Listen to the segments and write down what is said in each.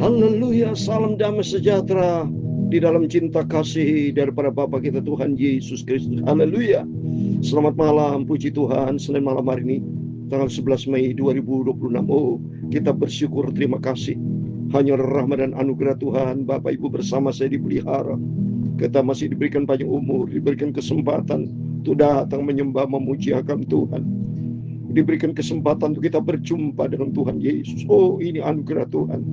Haleluya, salam damai sejahtera di dalam cinta kasih daripada Bapa kita Tuhan Yesus Kristus. Haleluya. Selamat malam, puji Tuhan. Senin malam hari ini, tanggal 11 Mei 2026. Oh, kita bersyukur, terima kasih. Hanya rahmat dan anugerah Tuhan, Bapak Ibu bersama saya dipelihara. Kita masih diberikan panjang umur, diberikan kesempatan untuk datang menyembah, memuji akan Tuhan. Diberikan kesempatan untuk kita berjumpa dengan Tuhan Yesus. Oh, ini anugerah Tuhan.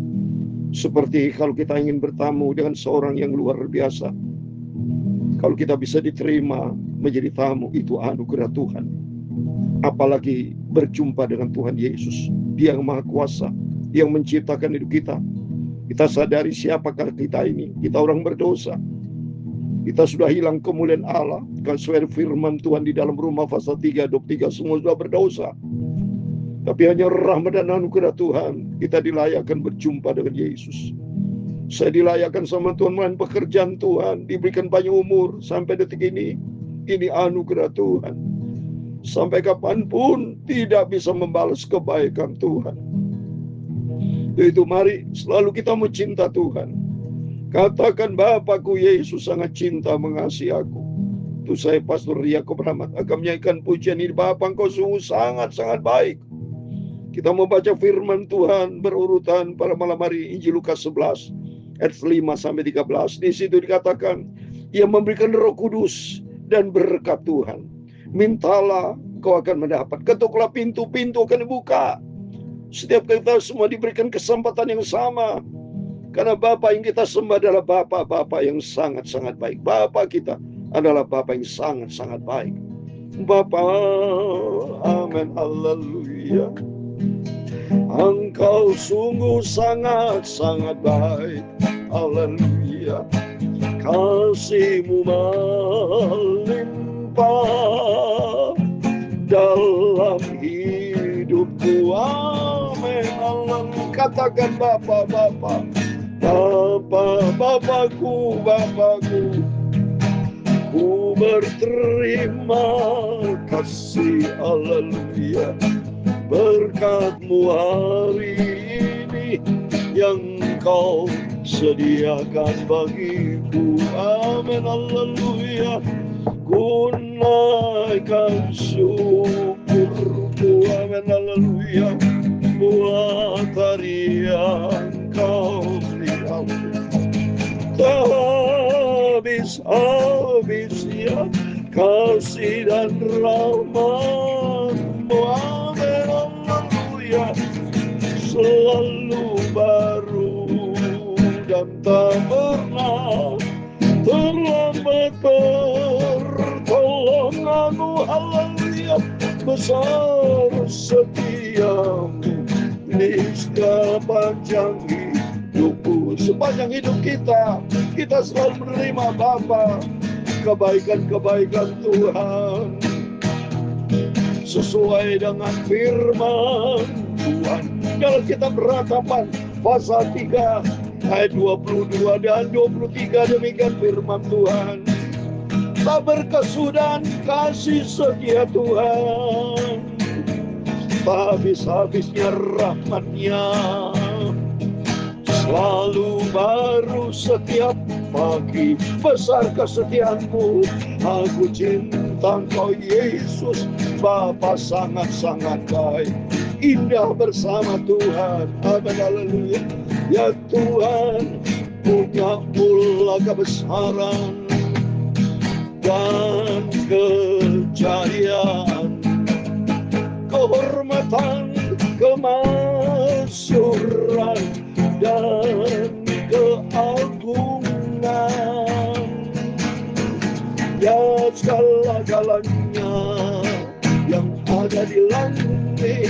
Seperti kalau kita ingin bertamu dengan seorang yang luar biasa, kalau kita bisa diterima menjadi tamu, itu anugerah Tuhan. Apalagi berjumpa dengan Tuhan Yesus, Dia yang Maha Kuasa, yang menciptakan hidup kita. Kita sadari siapakah kita ini. Kita orang berdosa. Kita sudah hilang kemuliaan Allah. Sesuai firman Tuhan di dalam Roma pasal 3, 23, semua sudah berdosa. Tapi hanya rahmat dan anugerah Tuhan, kita dilayakkan berjumpa dengan Yesus. Saya dilayakkan sama Tuhan melakukan pekerjaan Tuhan, diberikan banyak umur sampai detik ini. Ini anugerah Tuhan. Sampai kapanpun tidak bisa membalas kebaikan Tuhan. Itu mari selalu kita mencinta Tuhan. Katakan, Bapakku Yesus sangat cinta mengasihi aku. Itu saya Pastor Yakob Rahmat akan menyanyikan pujian ini. Bapa, Engkau sungguh sangat-sangat baik. Kita membaca firman Tuhan berurutan pada malam hari, Injil Lukas 11 ayat 5 sampai 13. Di situ dikatakan, Ia memberikan Roh Kudus dan berkat Tuhan. Mintalah, kau akan mendapat. Ketuklah pintu-pintu akan dibuka. Setiap kita semua diberikan kesempatan yang sama. Karena Bapa yang kita sembah adalah Bapa yang sangat-sangat baik. Bapa kita adalah Bapa yang sangat-sangat baik. Bapa, amin, haleluya. Engkau sungguh sangat-sangat baik, haleluya. Kasih-Mu melimpah dalam hidupku, amin, haleluya. Katakan Bapa, Bapakku, ku berterima kasih, haleluya. Berkat-Mu hari ini yang Kau sediakan bagiku, amin, haleluya. Ku naikkan syukurku, amin, haleluya. Buat hari yang Kau berikan, tak habis-habisnya kasih dan rahmat-Mu, amin, haleluya. Selalu baru dan tak pernah terlambat pertolongan-Mu, haleluya. Besar setia-Mu di sepanjang hidupku. Sepanjang hidup kita selalu menerima Bapa kebaikan-kebaikan Tuhan sesuai dengan firman Tuhan. Dalam kitab Ratapan pasal 3 ayat 22 dan 23, demikian firman Tuhan. Tak berkesudahan kasih setia Tuhan, tak habis-habisnya rahmat-Nya, selalu baru setiap pagi. Besar kesetiaan-Mu, aku cinta Engkau Yesus. Bapa sangat-sangat baik, indah bersama Tuhan, amin, haleluya. Ya Tuhan, punya mula kebesaran dan kejayaan, kehormatan, kemasyuran, dan keagungan. Ya segala-galanya yang ada di langit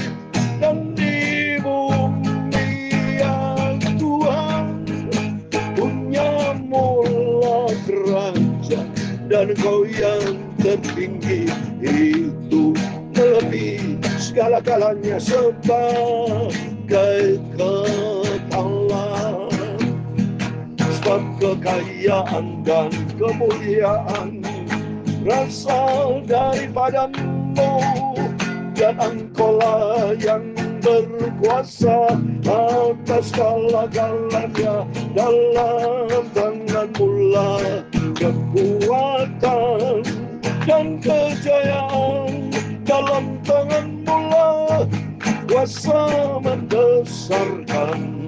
dan di bumi, ya Tuhan, punya mula kerajaan, dan Kau yang tertinggi itu lebih segala-galanya sebagai kepala. Sebab kekayaan dan kemuliaan berasal daripada-Mu, dan Engkau-lah yang berkuasa atas segala-galanya. Dalam tangan-Mu lah kekuatan dan kejayaan. Dalam tangan-Mu lah kuasa membesarkan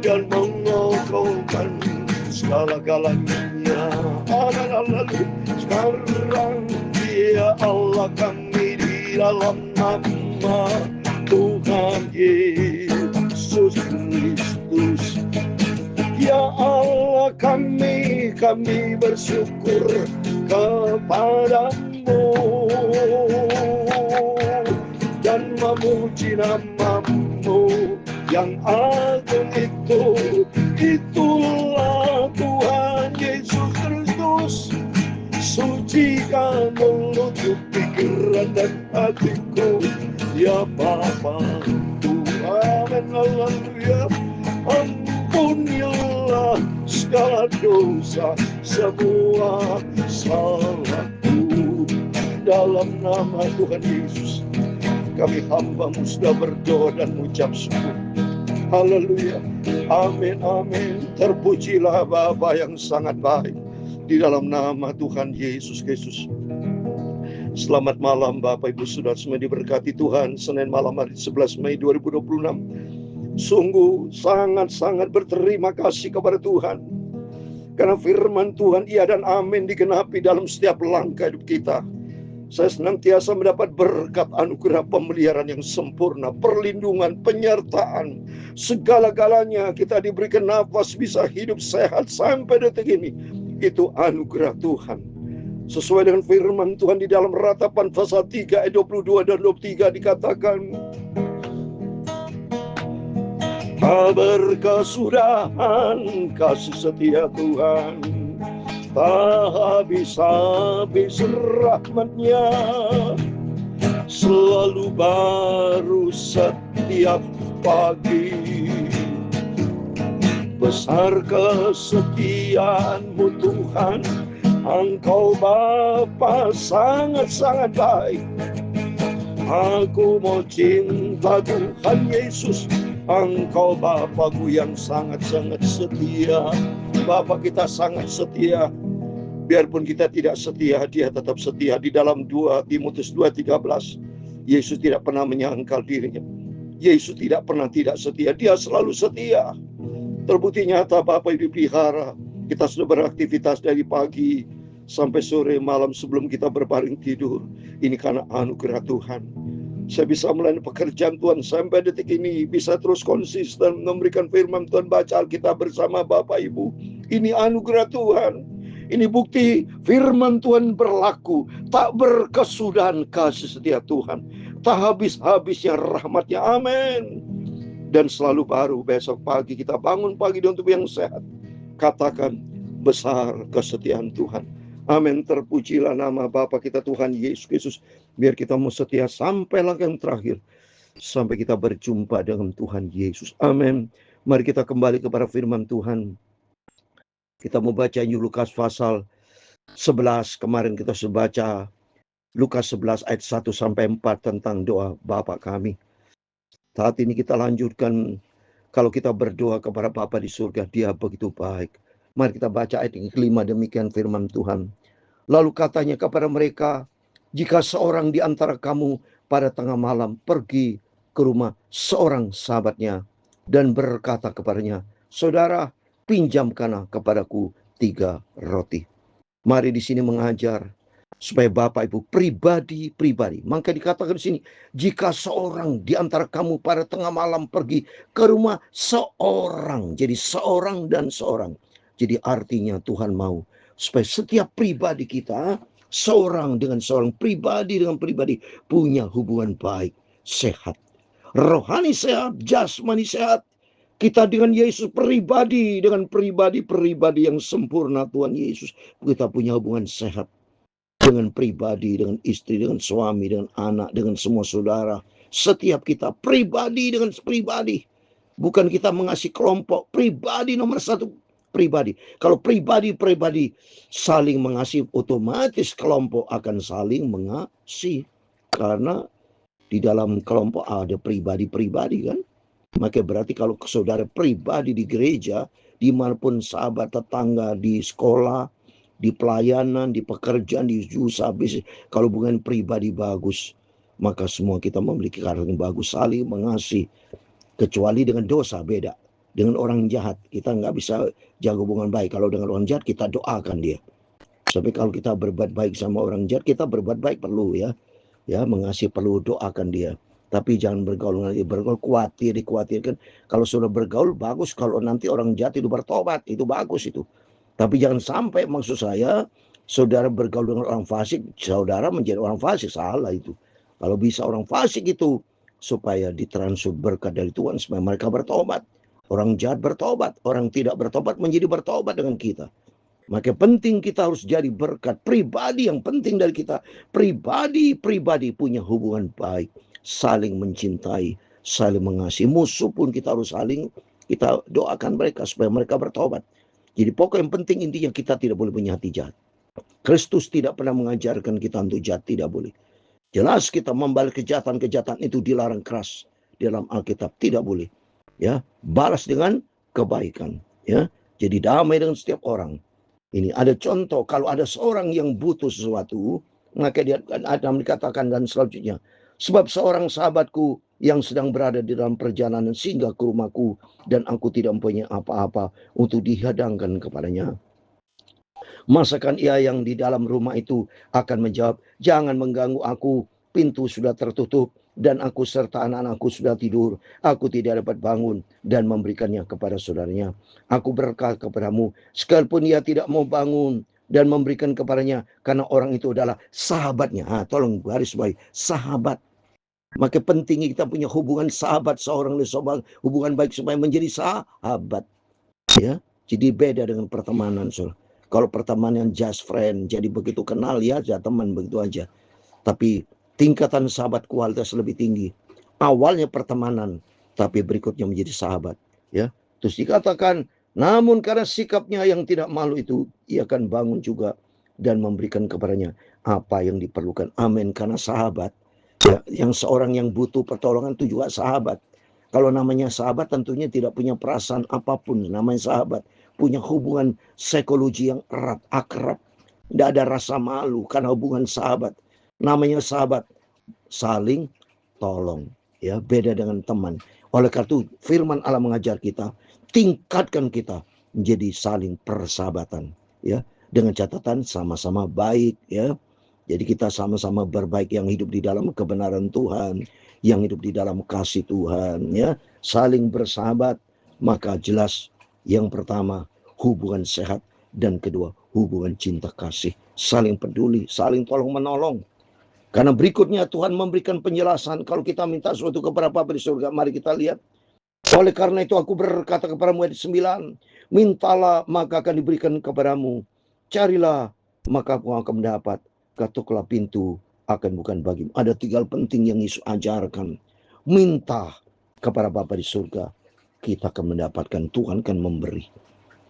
dan mengokohkan segala-galanya. Sekarang Dia Allah kami di dalam nama Tuhan Yesus Kristus. Ya Allah kami bersyukur kepadamu dan memuji nama-Mu yang agung itu. Itulah Tuhan Yesus Kristus. Sucikan mulut, pikiran dan hatiku, ya Bapa Tuhan. Haleluya. Ampunilah segala dosa, semua salahku. Dalam nama Tuhan Yesus, kami hamba-Mu sudah berdoa dan mengucap syukur. Haleluya. Amin, amin. Terpujilah Bapa yang sangat baik. Di dalam nama Tuhan Yesus Kristus. Selamat malam Bapak Ibu Saudara semua diberkati Tuhan. Senin malam hari 11 Mei 2026. Sungguh sangat-sangat berterima kasih kepada Tuhan. Karena firman Tuhan iya dan amin digenapi dalam setiap langkah hidup kita. Saya senantiasa mendapat berkat anugerah pemeliharaan yang sempurna, perlindungan, penyertaan, segala-galanya. Kita diberikan nafas, bisa hidup sehat sampai detik ini. Itu anugerah Tuhan. Sesuai dengan firman Tuhan di dalam Ratapan pasal 3 ayat 22 dan 23 dikatakan, berkesudahan kasih setia Tuhan, tak habis-habis rahmat-Nya, selalu baru setiap pagi. Besar kesetiaan-Mu Tuhan, Engkau Bapa sangat-sangat baik. Aku mau cinta Tuhan Yesus, Engkau Bapa-Ku yang sangat-sangat setia. Bapa kita sangat setia. Biarpun kita tidak setia, Dia tetap setia. Di dalam 2 Timotius 2:13, Yesus tidak pernah menyangkal dirinya. Yesus tidak pernah tidak setia. Dia selalu setia. Terbukti nyata Bapak Ibu pelihara, kita sudah beraktivitas dari pagi sampai sore malam sebelum kita berbaring tidur. Ini karena anugerah Tuhan. Saya bisa melayani pekerjaan Tuhan sampai detik ini, bisa terus konsisten memberikan firman Tuhan, baca Alkitab bersama Bapak Ibu. Ini anugerah Tuhan. Ini bukti firman Tuhan berlaku, tak berkesudahan kasih setia Tuhan, tak habis-habisnya rahmat-Nya. Amin. Dan selalu baru. Besok pagi kita bangun pagi dengan tubuh yang sehat, katakan besar kesetiaan Tuhan. Amin. Terpujilah nama Bapa kita Tuhan Yesus Kristus. Biar kita mau setia sampai langkah yang terakhir, sampai kita berjumpa dengan Tuhan Yesus. Amin. Mari kita kembali kepada firman Tuhan. Kita mau baca Lukas pasal 11. Kemarin kita sudah baca Lukas 11 ayat 1 sampai 4 tentang doa Bapa kami. Saat ini kita lanjutkan, kalau kita berdoa kepada Bapa di surga, Dia begitu baik. Mari kita baca ayat yang kelima, demikian firman Tuhan. Lalu katanya kepada mereka, jika seorang di antara kamu pada tengah malam pergi ke rumah seorang sahabatnya dan berkata kepadanya, saudara, pinjamkanlah kepadaku 3 roti. Mari di sini mengajar supaya Bapak Ibu pribadi. Maka dikatakan di sini, jika seorang di antara kamu pada tengah malam pergi ke rumah seorang. Jadi seorang dan seorang. Jadi artinya Tuhan mau supaya setiap pribadi kita, seorang dengan seorang, pribadi dengan pribadi, punya hubungan baik, sehat. Rohani sehat, jasmani sehat. Kita dengan Yesus pribadi, dengan pribadi yang sempurna Tuhan Yesus. Kita punya hubungan sehat. Dengan pribadi, dengan istri, dengan suami, dengan anak, dengan semua saudara. Setiap kita pribadi dengan pribadi. Bukan kita mengasihi kelompok, pribadi nomor satu, pribadi. Kalau pribadi saling mengasihi, otomatis kelompok akan saling mengasihi. Karena Di dalam kelompok ada pribadi-pribadi kan. Maka berarti kalau saudara pribadi di gereja, dimanapun sahabat tetangga, di sekolah, di pelayanan, di pekerjaan, di usaha bisnis, kalau hubungan pribadi bagus, maka semua kita memiliki karakter yang bagus, saling mengasihi. Kecuali dengan dosa beda. Dengan orang jahat, kita nggak bisa jaga hubungan baik. Kalau dengan orang jahat, kita doakan dia. Tapi kalau kita berbuat baik sama orang jahat, kita berbuat baik perlu ya. Ya, mengasihi perlu, doakan dia. Tapi jangan bergaul dengan dia, bergaul dikhawatirkan. Kalau sudah bergaul bagus, kalau nanti orang jahat itu bertobat, itu bagus itu. Tapi jangan sampai, maksud saya, saudara bergaul dengan orang fasik, saudara menjadi orang fasik, salah itu. Kalau bisa orang fasik itu, supaya ditransfer berkat dari Tuhan, supaya mereka bertobat. Orang jahat bertobat, orang tidak bertobat menjadi bertobat dengan kita. Maka penting kita harus jadi berkat pribadi, yang penting dari kita. Pribadi punya hubungan baik, saling mencintai, saling mengasihi. Musuh pun kita harus saling, kita doakan mereka supaya mereka bertobat. Jadi pokok yang penting intinya kita tidak boleh punya hati jahat. Kristus tidak pernah mengajarkan kita untuk jahat, tidak boleh. Jelas kita membalas kejahatan-kejahatan itu dilarang keras dalam Alkitab, tidak boleh. Ya, balas dengan kebaikan. Ya, jadi damai dengan setiap orang. Ini ada contoh, kalau ada seorang yang butuh sesuatu, maka dia akan dikatakan dan selanjutnya, sebab seorang sahabatku yang sedang berada di dalam perjalanan singgah ke rumahku, dan aku tidak mempunyai apa-apa untuk dihadangkan kepadanya. Masakan ia yang di dalam rumah itu akan menjawab, jangan mengganggu aku, pintu sudah tertutup, dan aku serta anak-anakku sudah tidur. Aku tidak dapat bangun dan memberikannya kepada saudaranya. Aku berkata kepadamu, sekalipun ia tidak mau bangun dan memberikan kepadanya, karena orang itu adalah sahabatnya. Tolong garis bawahi, sahabat. Maka pentingnya kita punya hubungan sahabat seorang dengan seorang, hubungan baik supaya menjadi sahabat. Ya, jadi beda dengan pertemanan. Kalau pertemanan just friend, jadi begitu kenal ya teman begitu aja. Tapi tingkatan sahabat kualitas lebih tinggi. Awalnya pertemanan, tapi berikutnya menjadi sahabat. Ya, terus dikatakan, namun karena sikapnya yang tidak malu itu, ia akan bangun juga dan memberikan kepadanya apa yang diperlukan. Amin. Karena sahabat, ya, yang seorang yang butuh pertolongan itu juga sahabat. Kalau namanya sahabat tentunya tidak punya perasaan apapun. Namanya sahabat punya hubungan psikologi yang erat, akrab. Tidak ada rasa malu karena hubungan sahabat. Namanya sahabat, saling tolong. Ya, beda dengan teman. Oleh karena itu firman Allah mengajar kita, tingkatkan kita menjadi saling persahabatan. Ya, dengan catatan sama-sama baik. Ya, jadi kita sama-sama berbaik, yang hidup di dalam kebenaran Tuhan, yang hidup di dalam kasih Tuhan. Ya, saling bersahabat. Maka jelas yang pertama hubungan sehat, dan kedua hubungan cinta kasih, saling peduli, saling tolong menolong. Karena berikutnya Tuhan memberikan penjelasan, kalau kita minta sesuatu kepada Bapa di surga, mari kita lihat. Oleh karena itu aku berkata kepadamu, ayat 9, mintalah maka akan diberikan kepadamu, carilah maka aku akan mendapat, ketuklah pintu akan bukan bagimu. Ada 3 hal penting yang Yesus ajarkan. Minta kepada Bapa di surga, kita akan mendapatkan, Tuhan akan memberi.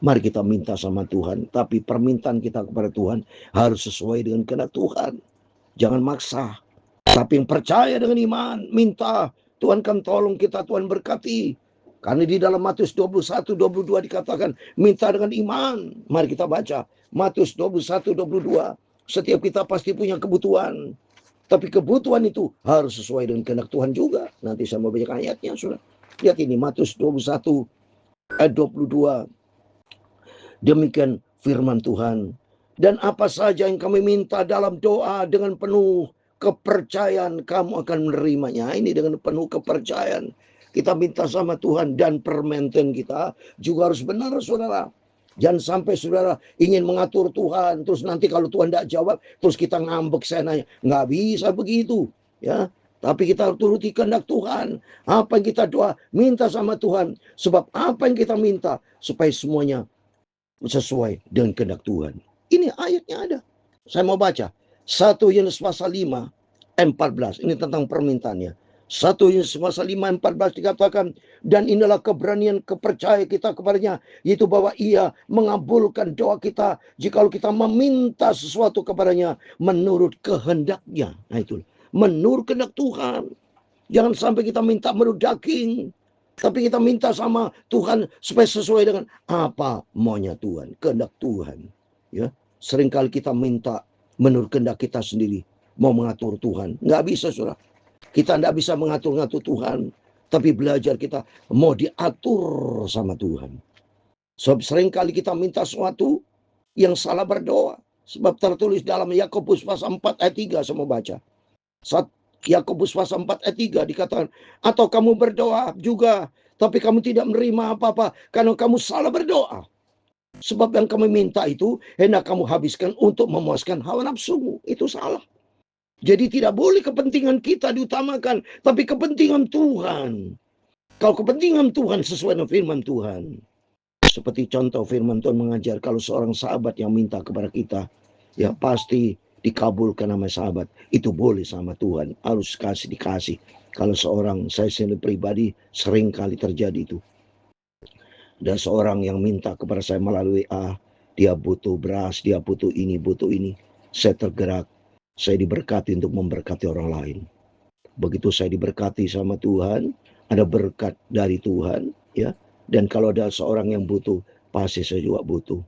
Mari kita minta sama Tuhan, tapi permintaan kita kepada Tuhan harus sesuai dengan kehendak Tuhan. Jangan maksa, tapi yang percaya dengan iman, minta, Tuhan kan tolong kita, Tuhan berkati. Karena di dalam Matius 21-22 dikatakan, minta dengan iman. Mari kita baca, Matius 21-22. Setiap kita pasti punya kebutuhan. Tapi kebutuhan itu harus sesuai dengan kehendak Tuhan juga. Nanti saya mau baca ayatnya, sudah. Lihat ini, Matius 21 ayat 22. Demikian firman Tuhan. Dan apa saja yang kami minta dalam doa dengan penuh kepercayaan, kamu akan menerimanya. Ini dengan penuh kepercayaan. Kita minta sama Tuhan, dan permintaan kita juga harus benar, saudara. Jangan sampai saudara ingin mengatur Tuhan, terus nanti kalau Tuhan tidak jawab, terus kita ngambek senanya. Nggak bisa begitu. Ya, tapi kita harus turuti kehendak Tuhan. Apa yang kita doa, minta sama Tuhan. Sebab apa yang kita minta, supaya semuanya sesuai dengan kehendak Tuhan. Ini ayatnya ada. Saya mau baca. 1 Yohanes pasal 5 ayat 14. Ini tentang permintaannya. 1 Yohanes pasal 5 ayat 14 dikatakan, dan inilah keberanian kepercayaan kita kepadanya, yaitu bahwa ia mengabulkan doa kita jikalau kita meminta sesuatu kepadanya menurut kehendaknya. Nah itu, menurut kehendak Tuhan. Jangan sampai kita minta menurut daging, tapi kita minta sama Tuhan supaya sesuai dengan apa maunya Tuhan, kehendak Tuhan. Ya, seringkali kita minta menurut kehendak kita sendiri, mau mengatur Tuhan. Nggak bisa, saudara. Kita nggak bisa mengatur-ngatur Tuhan, tapi belajar kita mau diatur sama Tuhan. Sebab seringkali kita minta sesuatu yang salah berdoa. Sebab tertulis dalam Yakobus pasal 4 ayat 3, saya mau baca. Yakobus pasal 4 ayat 3 dikatakan, atau kamu berdoa juga, tapi kamu tidak menerima apa-apa karena kamu salah berdoa. Sebab yang kamu minta itu hendak kamu habiskan untuk memuaskan hawa nafsumu. Itu salah. Jadi tidak boleh kepentingan kita diutamakan, tapi kepentingan Tuhan. Kalau kepentingan Tuhan sesuai dengan firman Tuhan. Seperti contoh firman Tuhan mengajar, kalau seorang sahabat yang minta kepada kita, ya pasti dikabulkan sama sahabat. Itu boleh sama Tuhan, harus dikasih. Kalau seorang, saya sendiri pribadi sering kali terjadi itu. Ada seorang yang minta kepada saya melalui WA, dia butuh beras, dia butuh ini, butuh ini. Saya tergerak, saya diberkati untuk memberkati orang lain. Begitu saya diberkati sama Tuhan, ada berkat dari Tuhan, ya. Dan kalau ada seorang yang butuh, pasti saya juga butuh.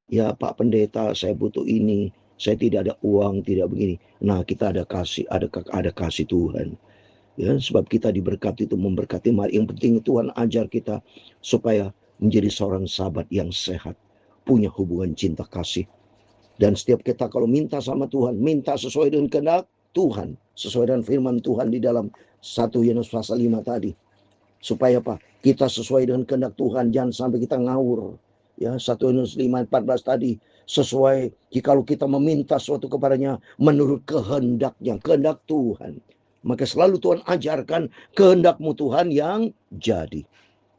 Ya Pak Pendeta, saya butuh ini, saya tidak ada uang, tidak begini. Nah, kita ada kasih Tuhan. Ya, sebab kita diberkati itu memberkati. Yang penting Tuhan ajar kita supaya menjadi seorang sahabat yang sehat, punya hubungan cinta kasih. Dan setiap kita kalau minta sama Tuhan, minta sesuai dengan kehendak Tuhan, sesuai dengan firman Tuhan di dalam 1 Yohanes pasal 5 tadi. Supaya apa? Kita sesuai dengan kehendak Tuhan, jangan sampai kita ngawur. Ya, 1 Yohanes 5:14 tadi, sesuai jikalau kita meminta sesuatu kepadanya menurut kehendaknya, kehendak Tuhan. Maka selalu Tuhan ajarkan kehendakmu Tuhan yang jadi.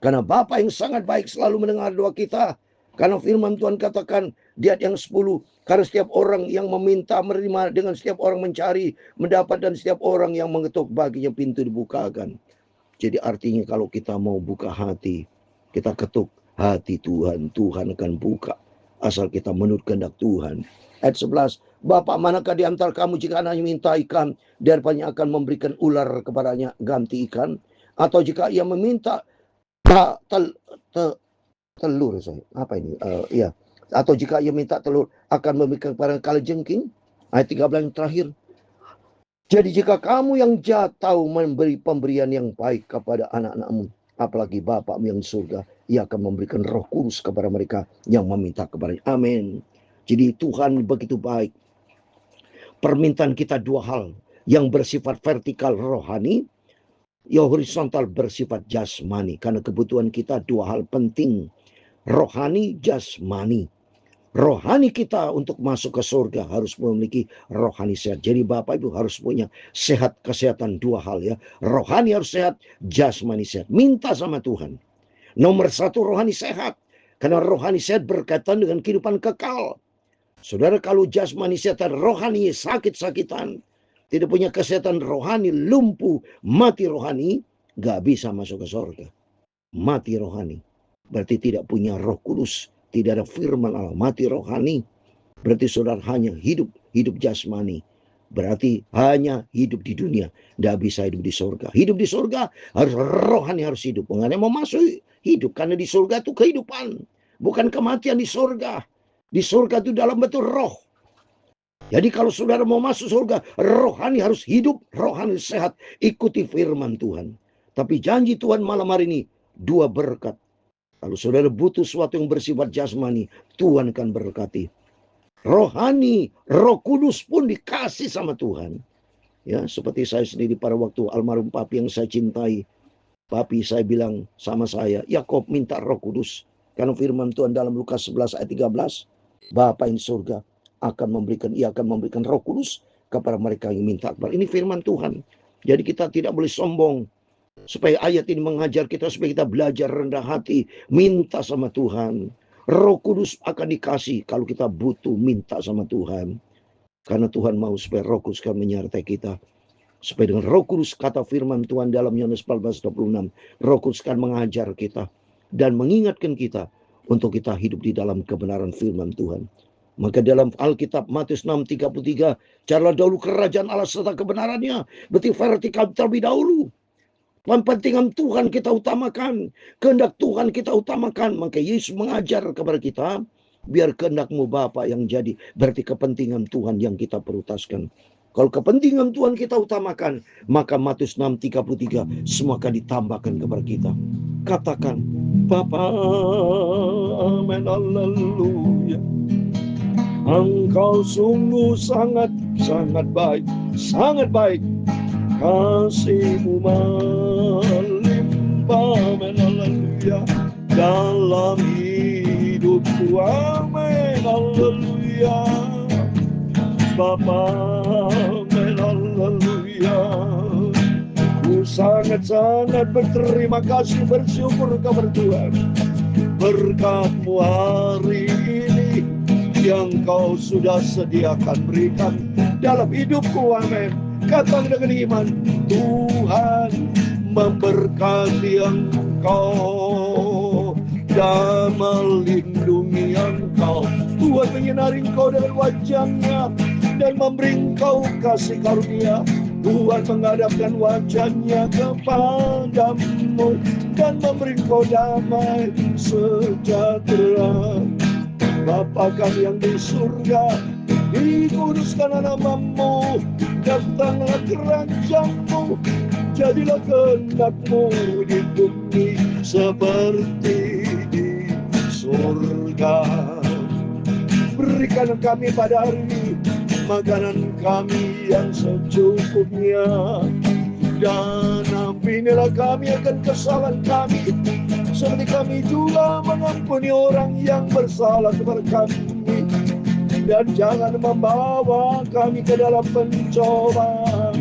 Karena Bapa yang sangat baik selalu mendengar doa kita. Karena firman Tuhan katakan di ayat yang 10, karena setiap orang yang meminta menerima, dengan setiap orang mencari mendapat, dan setiap orang yang mengetuk baginya pintu dibukakan. Jadi artinya kalau kita mau buka hati, kita ketuk hati Tuhan, Tuhan akan buka. Asal kita menurut kehendak Tuhan. Ayat 11, Bapak manakah di antara kamu jika anaknya minta ikan, daripadanya akan memberikan ular kepadanya ganti ikan? Atau jika ia meminta telur, apa ini? Ya. Atau jika ia minta telur, akan memberikan kepada kalajengking? Ayat 13 yang terakhir. Jadi jika kamu yang jahat tahu memberi pemberian yang baik kepada anak-anakmu, apalagi Bapakmu yang di surga, ia akan memberikan Roh Kudus kepada mereka yang meminta kepadanya. Amin. Jadi Tuhan begitu baik. Permintaan kita dua hal, yang bersifat vertikal rohani, yang horizontal bersifat jasmani. Karena kebutuhan kita dua hal penting, rohani, jasmani. Rohani kita untuk masuk ke surga harus memiliki rohani sehat. Jadi Bapak Ibu harus punya sehat, kesehatan dua hal ya. Rohani harus sehat, jasmani sehat. Minta sama Tuhan. Nomor satu rohani sehat. Karena rohani sehat berkaitan dengan kehidupan kekal. Saudara, kalau jasmani sehat, rohani sakit-sakitan, tidak punya kesehatan rohani, lumpuh, mati rohani, gak bisa masuk ke surga. Mati rohani. Berarti tidak punya Roh Kudus. Tidak ada firman Allah, mati rohani. Berarti saudara hanya hidup jasmani. Berarti hanya hidup di dunia, tidak bisa hidup di surga. Hidup di surga harus rohani, harus hidup. Mengenai mau masuk hidup, karena di surga itu kehidupan, bukan kematian di surga. Di surga itu dalam bentuk roh. Jadi kalau saudara mau masuk surga, rohani harus hidup, rohani sehat, ikuti firman Tuhan. Tapi janji Tuhan malam hari ini, dua berkat. Kalau saudara butuh sesuatu yang bersifat jasmani, Tuhan akan berkati. Rohani, Roh Kudus pun dikasih sama Tuhan. Ya, seperti saya sendiri pada waktu almarhum papi yang saya cintai. Papi saya bilang sama saya, Yakob minta Roh Kudus. Karena firman Tuhan dalam Lukas 11 ayat 13, Bapa yang surga ia akan memberikan Roh Kudus kepada mereka yang minta. Ini firman Tuhan. Jadi kita tidak boleh sombong. Supaya ayat ini mengajar kita, supaya kita belajar rendah hati, minta sama Tuhan. Roh Kudus akan dikasih kalau kita butuh minta sama Tuhan. Karena Tuhan mau supaya Roh Kudus akan menyertai kita. Supaya dengan Roh Kudus, kata firman Tuhan dalam Yohanes 14:26, Roh Kudus akan mengajar kita dan mengingatkan kita untuk kita hidup di dalam kebenaran firman Tuhan. Maka dalam Alkitab Matius 6:33, carilah dahulu kerajaan Allah serta kebenarannya. Berarti vertikal terlebih dahulu. Kepentingan Tuhan kita utamakan, kehendak Tuhan kita utamakan. Maka Yesus mengajar kepada kita, biar kehendak-Mu Bapa yang jadi. Berarti kepentingan Tuhan yang kita prioritaskan. Kalau kepentingan Tuhan kita utamakan, maka Matius 6:33 semua akan ditambahkan kepada kita. Katakan, Bapa, amin, haleluya. Engkau sungguh sangat baik, sangat baik. Kasih-Mu melimpah, amin, haleluya, dalam hidupku, amin, haleluya. Bapa, amin, haleluya. Ku sangat-sangat berterima kasih, bersyukur kepada Tuhan. Berkat-Mu hari ini yang Kau sudah sediakan, berikan dalam hidupku, amin. Katakan dengan iman, Tuhan memberkati engkau dan melindungi engkau. Tuhan menyinari engkau dengan wajah-Nya dan memberi engkau kasih karunia. Tuhan menghadapkan wajah-Nya kepadamu dan memberi engkau damai sejahtera. Bapa kami yang di surga, dikuduskanlah nama-Mu, datanglah kerajaan-Mu, jadilah kehendak-Mu di bumi seperti di surga. Berikan kami pada hari ini makanan kami yang secukupnya, dan ampunilah kami akan kesalahan kami, seperti kami juga mengampuni orang yang bersalah kepada kami. Dan jangan membawa kami ke dalam pencobaan,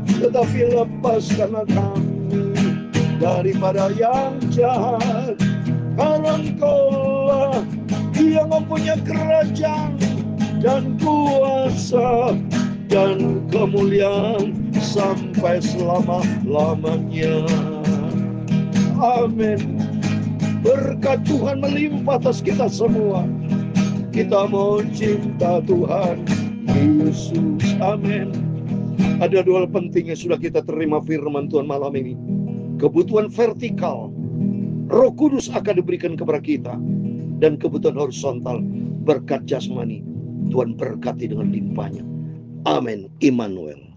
tetapi lepaskanlah kami daripada yang jahat. Karena Engkau-lah yang mempunyai kerajaan dan kuasa dan kemuliaan sampai selama-lamanya. Amin. Berkat Tuhan melimpah atas kita semua. Kita mau cinta Tuhan Yesus. Amin. Ada dua hal penting yang sudah kita terima firman Tuhan malam ini. Kebutuhan vertikal, Roh Kudus akan diberikan kepada kita. Dan kebutuhan horizontal, berkat jasmani, Tuhan berkati dengan limpahnya. Amin. Immanuel.